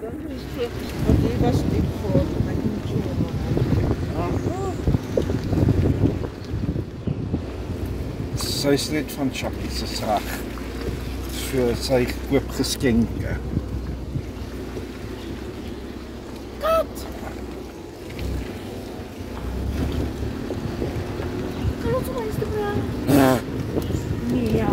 Want die was niet voor mijn jongen. Sy is net van Chucky se reg. Vir sy koop geskenke. Kat! Kan ons op Instagram? Nee, ja.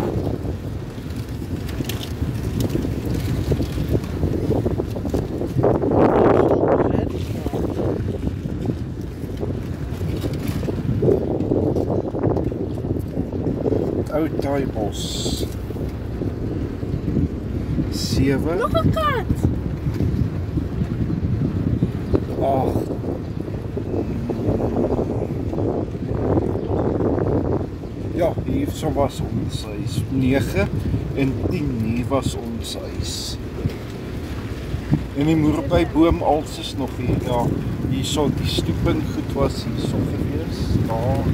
Ou Taaibos. 7. Nog 'n kat! 8. Ja, hier so was ons huis. 9 en 10 hier was ons huis. En die moerbeiboom als is nog hier. Ja, hierso die stoep en goed was hierso gewees. Daar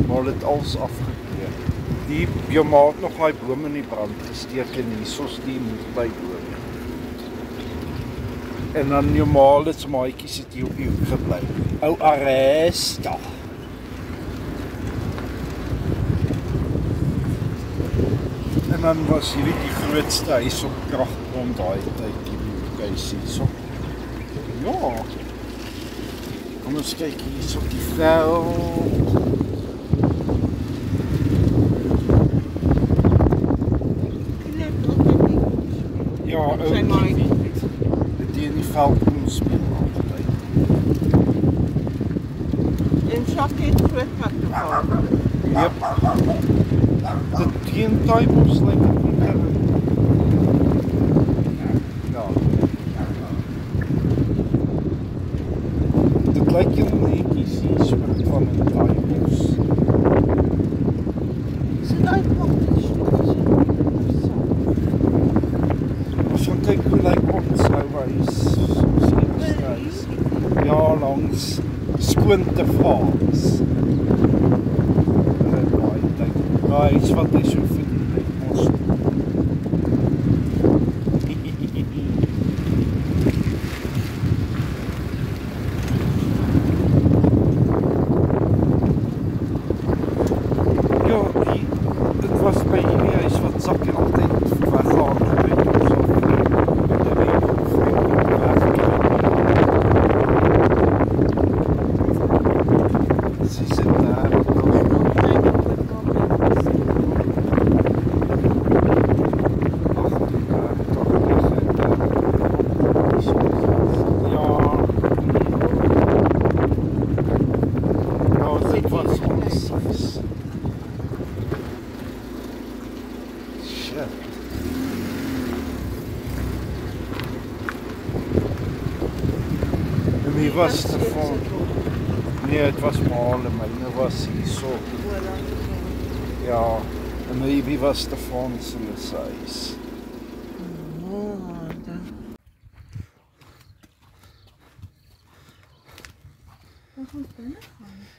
maar dit als afgebreek. Die jou ma het nog daai boom in die brand gesteek en hierso's die moerbeiboom. En dan jou ma het se maatjies het hier op die hoek gebly. Ou Aresta. En dan was hierdie die grootste huis op Kraggrond daai tyd, die huis hierso. Ja. Kom ons kyk hier op die veld. Ja, Sy maatjie. Die in die veld kom speel altyd. En Jacques het groot kat gehad. Jep. Dit teen Taaibos lyk dit nie meer. Ja. Dit lyk heel netjies hier so van in Taaibos. Sy daai pakkies. Ons gaan kyk hoe lyk ons nou huis. Ja, langs Skoonte Falls. Daai iets wat hy so vind met ons. Ja, dit was by hierdie huis wat Sakkie altyd weggaan het ons al. Wie was daarvan? Nee, het was Male, myne was hierso. Ja, en wie was daarvan se huis?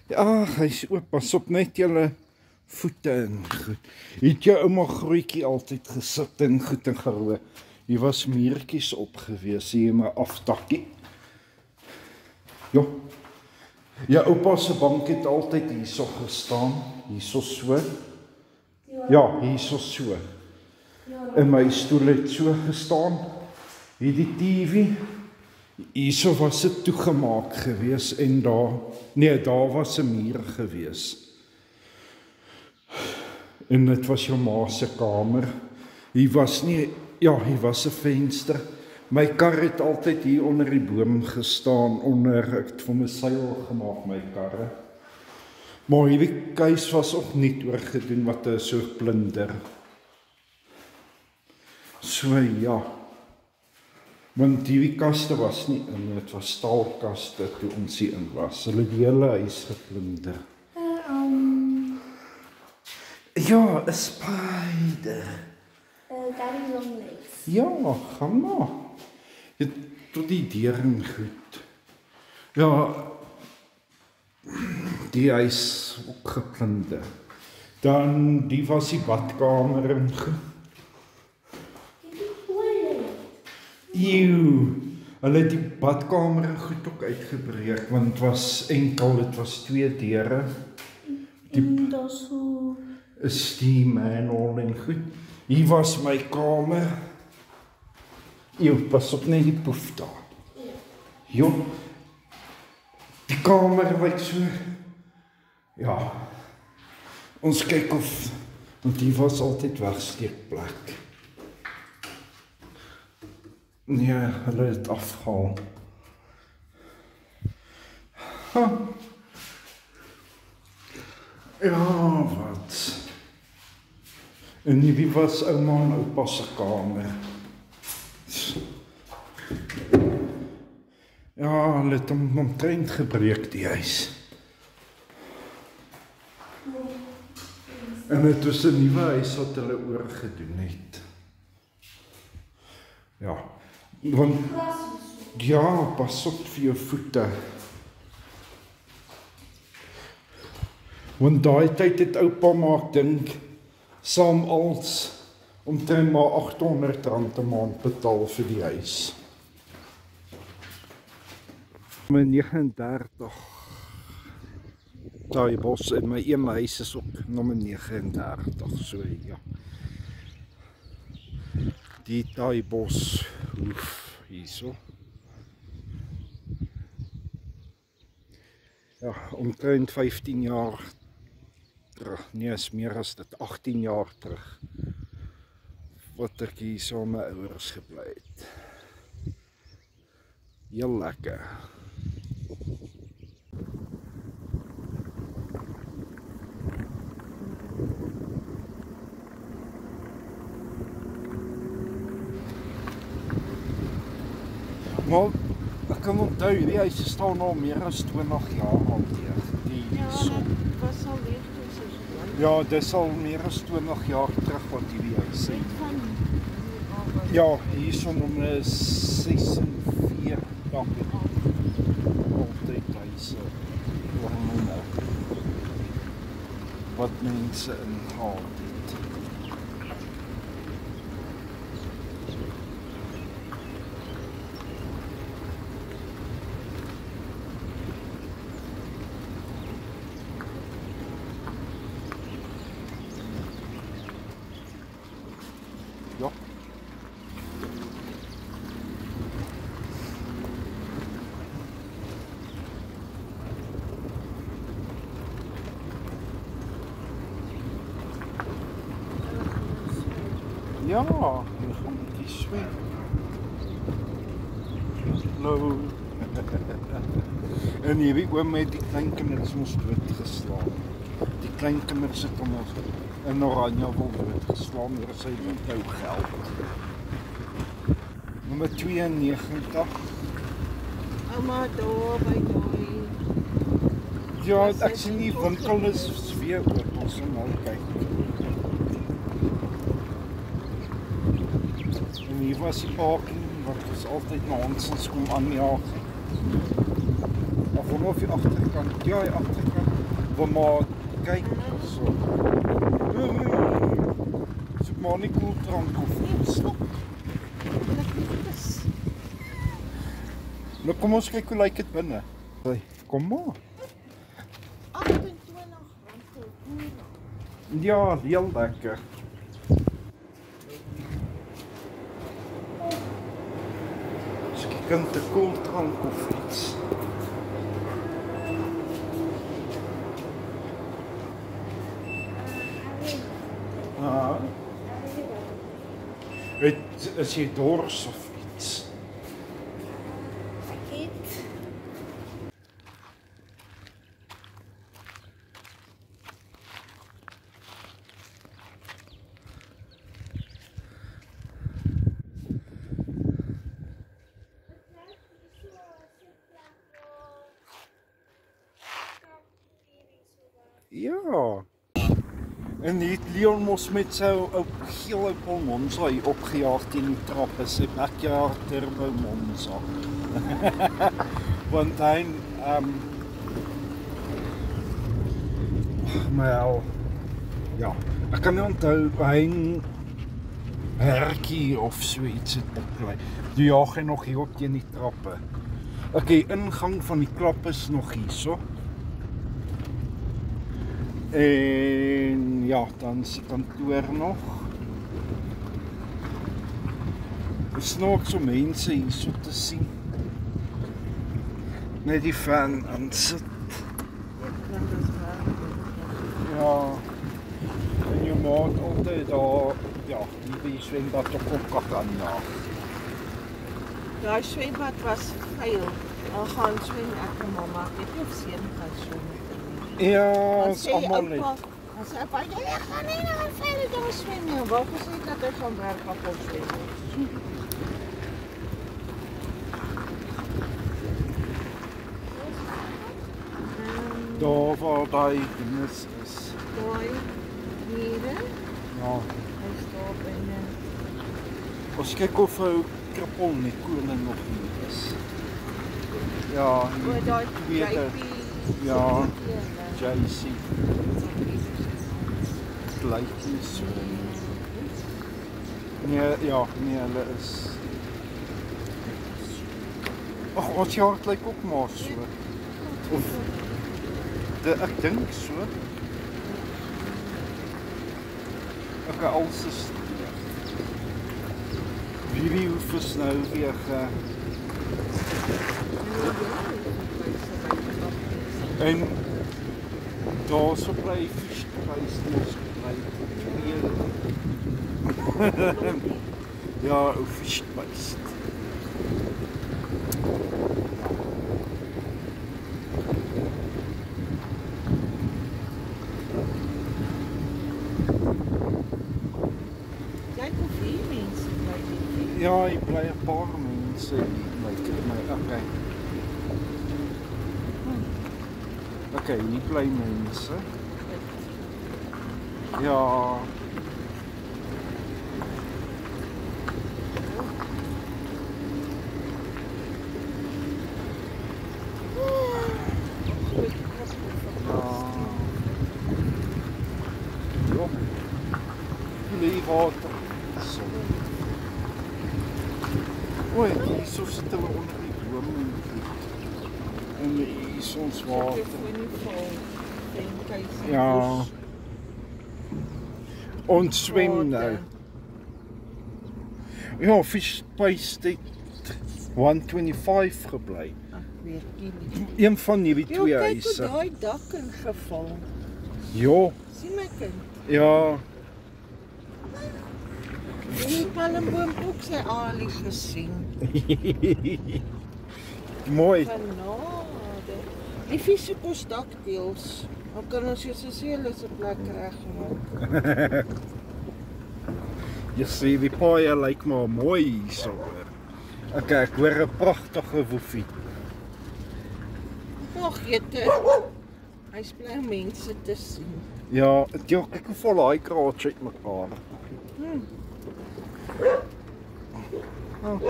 Ja, hy is oop, pas op net julle voete en goed. Het jou ouma grootjie altyd gesit en goed en geroe. Hier was muurtjies op gewees, hier my aftakkie. Ja. Ja, oupa se bank het altyd hierso gestaan, hierso so. Ja, hierso so. En my stoel het so gestaan. Hierdie TV. Hierso was dit toegemaak gewees en daar was 'n muur gewees. En dit was jou ma se kamer. Hier was 'n venster. My kar het altyd hier onder die boom gestaan, ek het vir my seil gemaak, my karre. Maar hierdie kuis was ook niet oorgedoen, wat so plunder. So ja. Want hierdie kaste was nie in, het was staalkaste toe ons hier in was. Hulle het die hele huis geplunder. Ja, 'n spider. Daddy long legs. Ja, gaan maar. Het tot die deur en goed. Ja, die huis ook geplunder. Dan, die was die badkamer en goed. Eeuw, Hulle het die badkamer en goed ook uitgebreek, want het was enkel, het was 2 deure. En daar so... Is die manhole en goed. Hier was my kamer. Eeuw, pas op net die poef daar. Jo, die kamer lyk so. Ja, ons kyk of, want hier was altyd wegsteekplek. Nee, hulle het afgehaal. Ja, wat? En wie was ouma en oupa se kamer? Ja, hulle het hom omtrent gebreek die huis. En het was 'n nuwe huis wat hulle oorgedoen het. Ja, want ja, pas op vir jou voete. Want daai tyd het oupa maar dink saam als omtrent maar R800 'n maand betaal vir die huis. My 39. Daai bos in my een huis is ook nommer 39, so ja. Die daai bos hoef hierso. Ja, omtrent 15 jaar terug, nee, is meer as dit 18 jaar terug wat ek hier so met my ouers gebly het. Heel lekker. Maar ek kan onthou, die huis staan al meer as 20 jaar al teer. Ja, dit was al weer tussen. Ja, dit is al meer as 20 jaar terug wat hierdie huis is. Ja, hier is nommer 46, dank ek. Altyd huise, wat mense inhaal het. Ja. Ja, we gaan die swem. Hallo. En jy weet oom met die klein kinders moes doodgeslaan. Die klein kinders het om ons in Oranje wil doodgeslaan oor sy onthou geld. Nommer 92. Ouma daar by daai. Ja, ek sien nie winkel is weer oop, ons moet nou kyk. En hier was die parking wat ons altyd na ons kom aanjaag. Of of die agterkant, ja, die agterkant. Waar maar kyk so. So maar nie koeltrank of Stop. Nou kom ons kyk hoe lyk dit binne. Kom maar. R28 vir koel. Ja, heel lekker. As ek kan 'n koeltrank of iets. Is jy dors of iets? Ja. En die het Leon mos met sy ou geel Opel Monza hier opgejaag teen die trappe, sy backyard turbo Monza. Want hy, wel, ja, ek kan nie onthou, hy herkie of so iets het beklei. Die jaag hy nog hier op teen die trappe. Okay, ingang van die klap is nog hier so. En ja, dan is die kantoor nog. Snaaks om mense hier so te sien. Net die fan aan sit. Ja. En jou maat altyd daar, ja, die zwembad op kan na. Daai swembad was vuil. Al gaan swem ek en mamma. Ek weet nie of seun gaan swem nie. Ja, ons almal net. Dan sê hy, jy gaan nie na 'n vuile ding swem nie. Waar gesê dat hy gaan werk op swem. Daar waar daai dinges is. Daai hier. Ja. Hy staan binne. Ons kyk of ou Krippel nie koning nog nie is. Ja, O, daai tweede. JP. Ja, JC. Gleikies. Nee, ja, nee, hulle is. Ag, ons jaar lyk ook maar so. Of ek dink so. Ek alles is wie hoef is nou weer en daar so bly visprys mos bly. Ja, ou visprys. Ja, hier bly 'n paar mense hier, lyk dit my. Okay. Okay, hier bly mense. Ja. Ja. Jullie water. So. Oei, hier so sit hulle onder die boom en hier is ons water. Ja. Ons swem nou. Ja, visspys het 125 gebly. Ek weet nie. Een van hierdie twee huise. Kyk hoe daai dak ingeval. Ja. Sien my kind. Ja. Die palmboom ook sy alie gesien. Mooi. Genade. Die visse kos dakdeels. Dan kan ons jy so sê hulle se plek regmaak. Jy sien die paai lyk maar mooi hierso. Okay, ek hoor 'n pragtige woefie. Ag, jette. Hy's bly om mense te sien. Ja, kyk hoe vol daai kraats uit mekaar. Oh.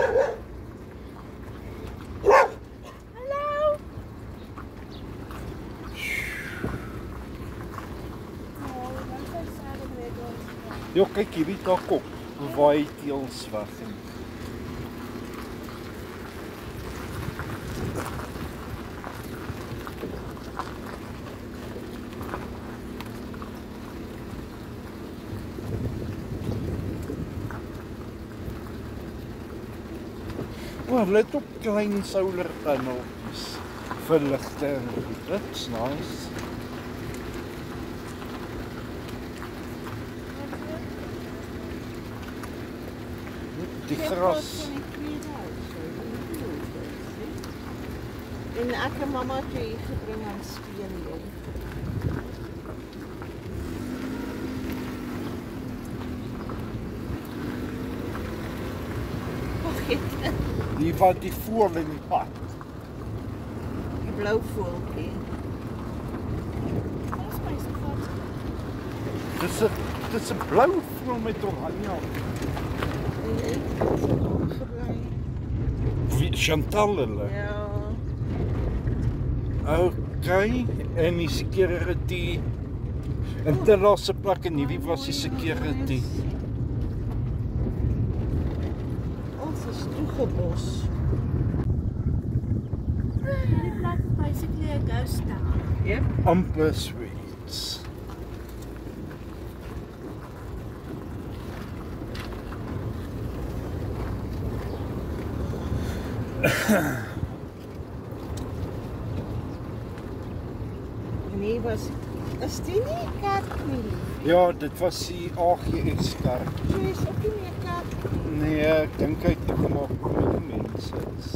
Hallo. Ja, kyk hierdie dak op. Waai teels weg. Oh, let op klein solar panels vir ligte en goed. Dit's nice. Die gras. En ek en mamma het hier gebring aan speel hier. Die wat die voël in die pad. Die blou voeltjie. Dis 'n blou voël met oranje. Wie Chantal hulle. Ja. Okay, en die security. En terrasse plek en hierdie was die security. vogelbos. Hierdie plek is basically 'n ghost town. Yep. amper sweets. En hier is die nie kerk nie? Ja, dit was die AGS kerk. So is ook nie meer kerk nie. Nee, ek dink hy het toegemaak omdat die mense is.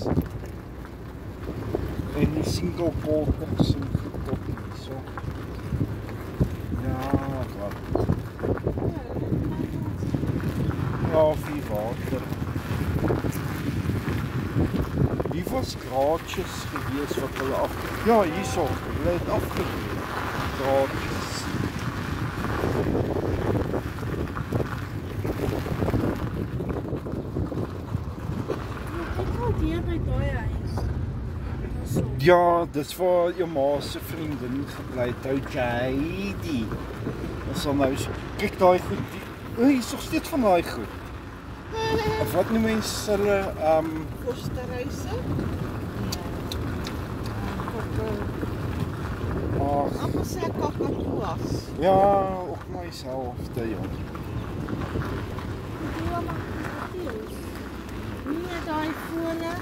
En die single porters en goed op hierso. Ja, wat? Ja, vir water. Hier was graadjes gewees wat hulle af... Ja, hierso, hulle het afgegeven. Graadjes. Ek wil hier by daai huis. Ja, dis waar jou ma se vriendin gebly het, ou Jady. Ons sal nou so, kyk daai goed. Hier is nog steeds van daai goed. Of wat noem mense hulle Kosterhuise? ag, Amper sê kakatoas. ja, ook myselfde jong. Die ouma is Nee, daai fone.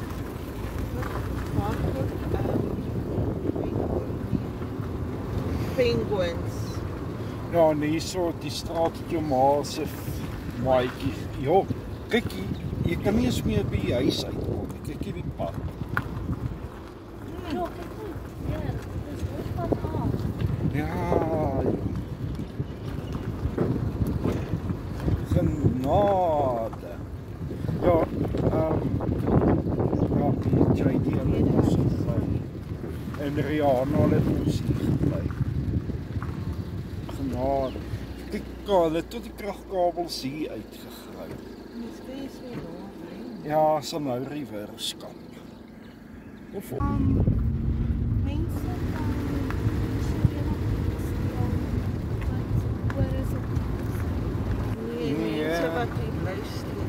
Penguins. Ja, en hierso die straat het jou ma se maatjie. Jo, kyk hier, jy kan nie eens meer by die huis uitkom. Kyk hier die pad. Ja, kyk goed. Ja, dis oorpad af. Ja, genade. Ja, ja, die JD het ons gebly. En Rihanna het ons hier gebly. Genade. Kyk, hulle het tot die kragkabels hier uitgegryp. Miskien is weer daar. Ja, sal nou reverse kan. Of Mense kan Nee, mense wat hier luister.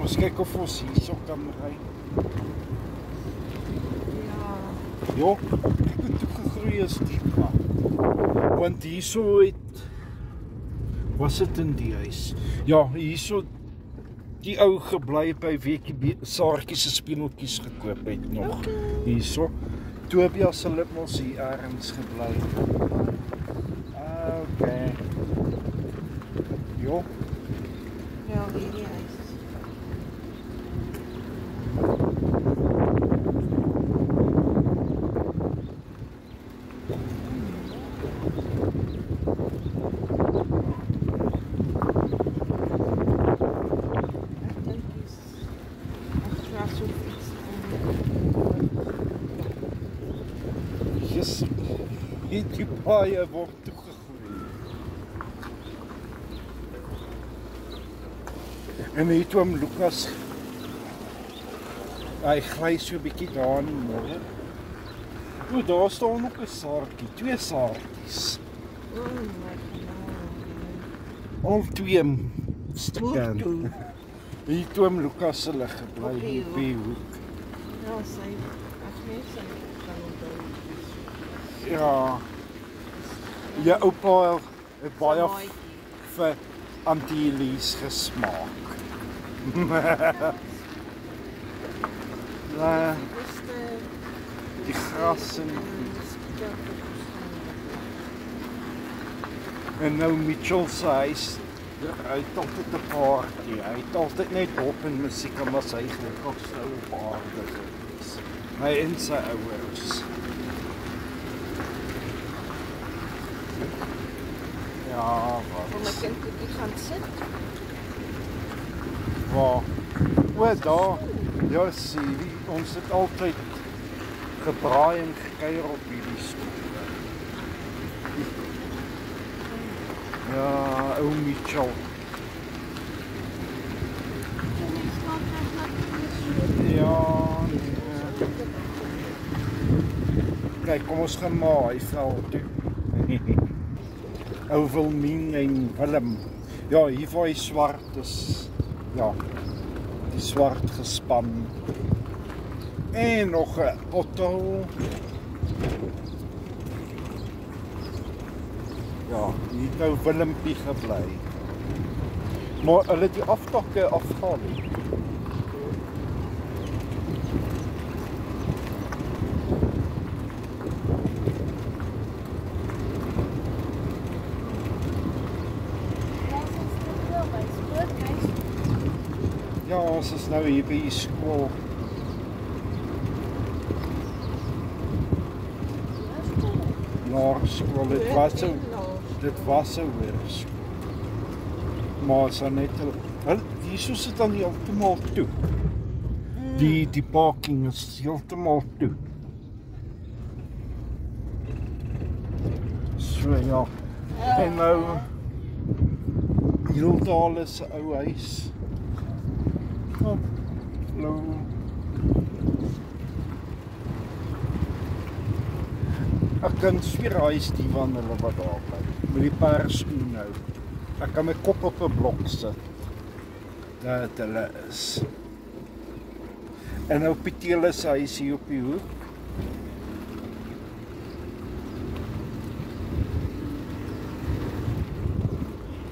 ons kyk of ons hierso kan ry. Ja. Jo, ek het toe gegroei as die pad. Want hierso het was dit in die huis. Ja, hierso die ou gebly by weekie Saartjie se speelgoedjies gekoop het nog. Hierso. Tobias se het mos hier ergens gebly. Okay. Jo, Ja, hierdie huis. Ek dink dis gras of iets. Jesus. Die paaie word toegegroei. En hier toe Lukas, hy gly so 'n bietjie daar in die modder. O, daar staan nog 'n saartjie, 2 saartjies. O my God. Al 2 stukken. Toe. Hier toe Lukas hulle gebly Op die hier by die hoek. Ja, sy ek weet sy kan onthou. Ja. Ja, oupa het baie Maatjie. vir Antilles gesmaak. Ja, Dis die gras en nou Mitchell se huis, hy het altyd 'n party. Hy het altyd net op en musiek en was hy gelukkig sou op aarde gewees. Hy en sy ouers. Ja, Om my wat? kind bietjie gaan sit. Waar? O, daar. Ja, sien, ons het altyd gebraai en gekuier op hierdie stoel. Ja, ou Mitchell. Ja, nee. Kyk, kom ons gaan maar hy veld toe. Ou Wilmien en Willem. Ja, hier waar hy swart is. Ja, die swart gespan. En nog 'n auto. Ja, hier het nou Willempie gebly. Maar hulle het die aftakke afgehaal. Ja, ons is nou hier by die skool. Laerskool, dit was 'n hoërskool. Maar is dan net hier sit dan heeltemal toe. Die parking is heeltemal toe. So ja. En nou Hildal is 'n ou huis. Hallo. Ek kan sweer hy is die van hulle wat daar bly. Met die persskoen nou. Ek kan my kop op 'n blok sit. Dat hulle is. En nou Pietele se huis hier op die hoek.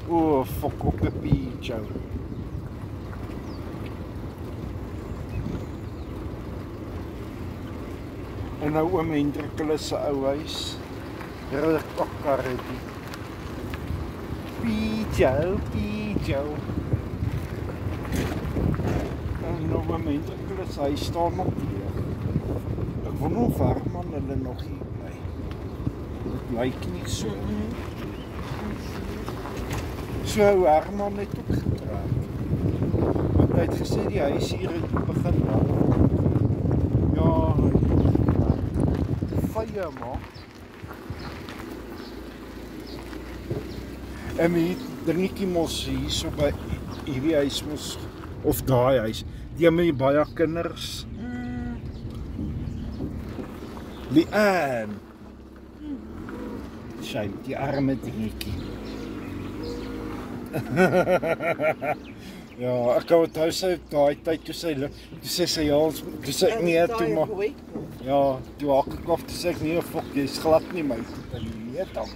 O, fok op 'n pietjou. En nou oom Hendrik hulle se ou huis. Hulle kokkarretjie. Pietjou. En nou oom Hendrik hulle se huis staan nog hier. Ek wonder of Herman hulle nog hier bly. Dit lyk nie so. So Herman het ook getrek. Want hy het gesê die huis hier het begin raak. Ja, fire maak. En my dingetjie mos hier so by hierdie huis mos, of daai huis, die het my baie kinders. Lian. Shame, die arme dingetjie. Ja, ek kan onthou sy daai tyd toe sy ja, toe sy nee toe maar. Ja, toe hak ek af toe sê ek nee, fok, jy's glad nie my toe nee dan.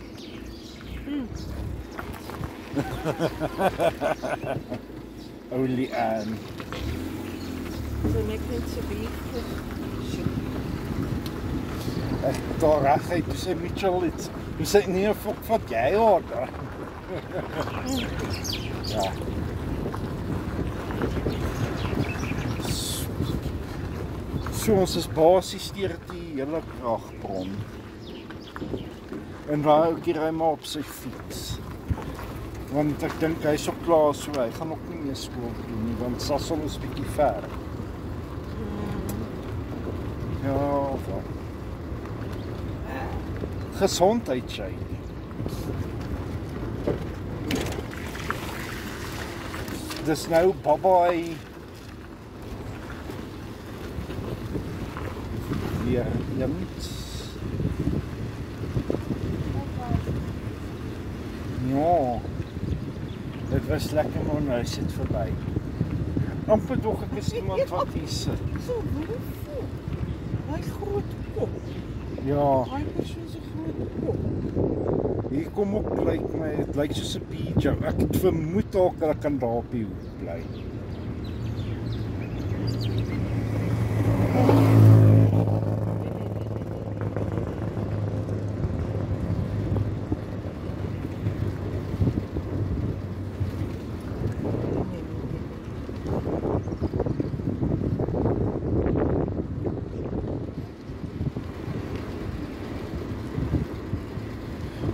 Olie aan. So net so bietjie. Ek daar reguit toe sê Mitchell iets. Toe sê nee, fok, wat jy hoor daar. Ja. So ons is basies deur die hele kragbron. En daai ouetjie ry maar op sy fiets. Want ek dink hy's ook klaar so, hy gaan ook nie meer skool doen nie, want Sasol is bietjie ver. Ja, wat. Gesondheid sy. Dis nou babaai weer iemand. Ja, dit was lekker maar nou sit verby. Amper tog ek is iemand wat hier sit. So woefel. Hy groot kop. Ja, Hy persoon se groot kop. hier kom ook lyk my, dit lyk soos 'n pigeon. Ek het vermoed dalk hulle kan daar op die hoek bly.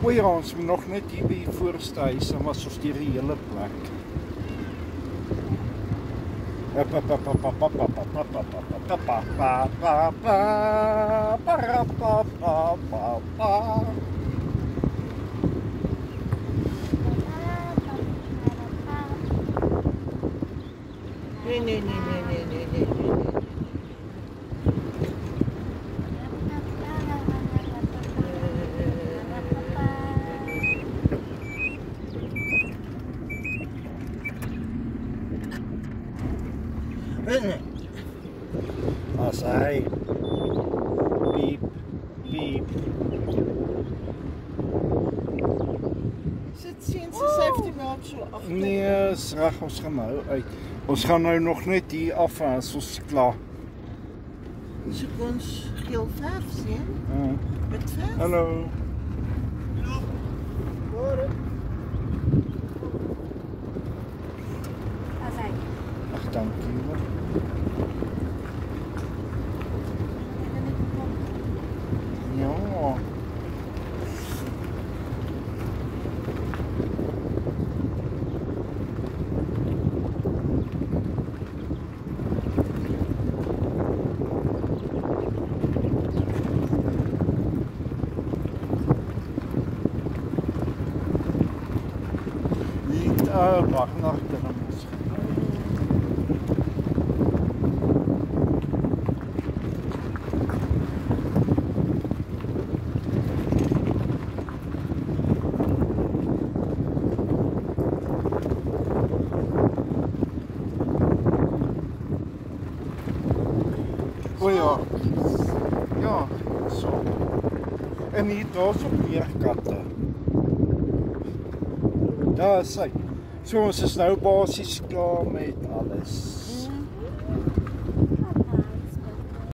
O ja, ons moet nog net hier by die voorste huis en was ons deur die hele plek. Nee. As hy piep, piep. Sit sien se safety belt so agter. Nee, is reg, ons gaan nou uit. Ons gaan nou nog net hier af as ons klaar. Soek ons geel verf sien. Met verf. Hallo. As hy. Ag, dankie hoor. Ja. Wag agter ons. O ja. Ja, so. En hier daar's ook meer katte. Daar is hy. So ons is nou basies klaar met alles.